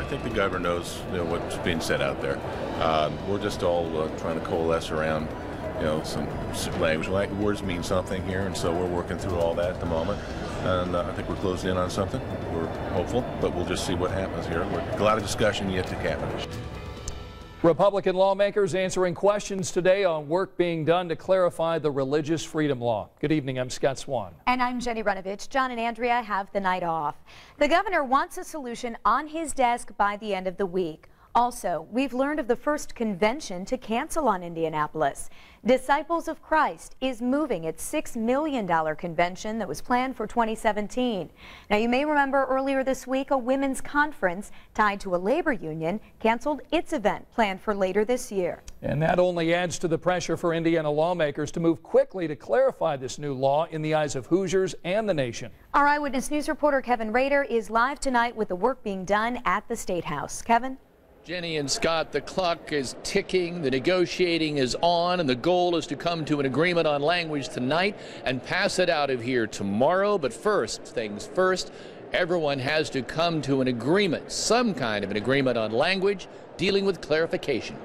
think the governor knows, what's being said out there. We're just all trying to coalesce around, some language. Words mean something here, and so we're working through all that at the moment. And I think we're closing in on something. We're hopeful, but we'll just see what happens here. A lot of discussion yet to cabinet. Republican lawmakers answering questions today on work being done to clarify the religious freedom law. Good evening, I'm Scott Swan. And I'm Jenny Runovich. John and Andrea have the night off. The governor wants a solution on his desk by the end of the week. Also, we've learned of the first convention to cancel on Indianapolis. Disciples of Christ is moving its $6 million convention that was planned for 2017. Now, you may remember earlier this week, a women's conference tied to a labor union canceled its event planned for later this year. And that only adds to the pressure for Indiana lawmakers to move quickly to clarify this new law in the eyes of Hoosiers and the nation. Our Eyewitness News reporter Kevin Rader is live tonight with the work being done at the State House. Kevin? Jenny and Scott, the clock is ticking, the negotiating is on, and the goal is to come to an agreement on language tonight and pass it out of here tomorrow. But first things first, everyone has to come to an agreement, some kind of an agreement on language dealing with clarification.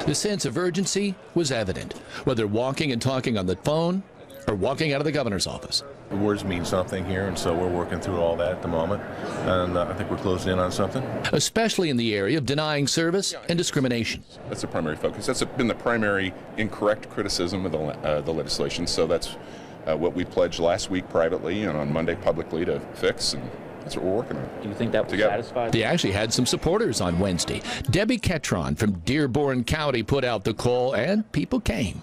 The sense of urgency was evident, whether walking and talking on the phone or walking out of the governor's office. Words mean something here, and so we're working through all that at the moment, and I think we're closing in on something. Especially in the area of denying service and discrimination. That's the primary focus. That's been the primary incorrect criticism of the legislation, so that's what we pledged last week privately and on Monday publicly to fix, and that's what we're working on. Do you think that will satisfy? They actually had some supporters on Wednesday. Debbie Ketron from Dearborn County put out the call, and people came.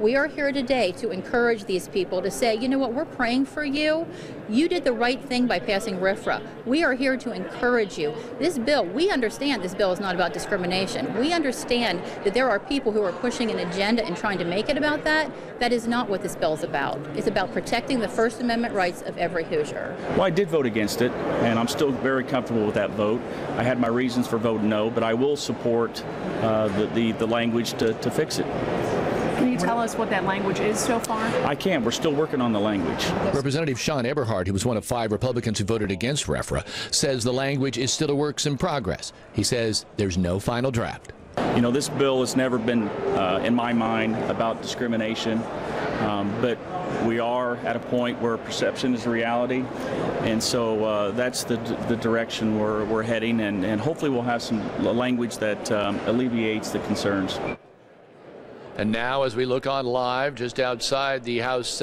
We are here today to encourage these people to say, you know what, we're praying for you. You did the right thing by passing RFRA. We are here to encourage you. This bill, we understand this bill is not about discrimination. We understand that there are people who are pushing an agenda and trying to make it about that. That is not what this bill is about. It's about protecting the First Amendment rights of every Hoosier. Well, I did vote against it, and I'm still very comfortable with that vote. I had my reasons for voting no, but I will support the language to fix it. Can you tell us what that language is so far? I can. We're still working on the language. Representative Sean Eberhard, who was one of 5 Republicans who voted against RFRA, says the language is still a work in progress. He says there's no final draft. This bill has never been, in my mind, about discrimination, but we are at a point where perception is reality, and so that's the direction we're heading, and hopefully we'll have some language that alleviates the concerns. And now, as we look on live, just outside the House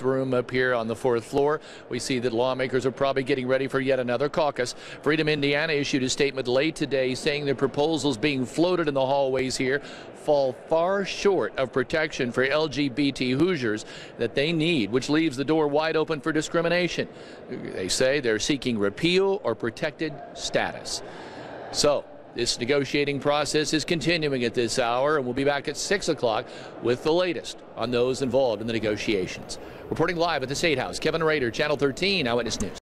room up here on the 4th floor, we see that lawmakers are probably getting ready for yet another caucus. Freedom Indiana issued a statement late today saying the proposals being floated in the hallways here fall far short of protection for LGBT Hoosiers that they need, which leaves the door wide open for discrimination. They say they're seeking repeal or protected status. So this negotiating process is continuing at this hour, and we'll be back at 6 o'clock with the latest on those involved in the negotiations. Reporting live at the State House, Kevin Rader, Channel 13, Eyewitness News.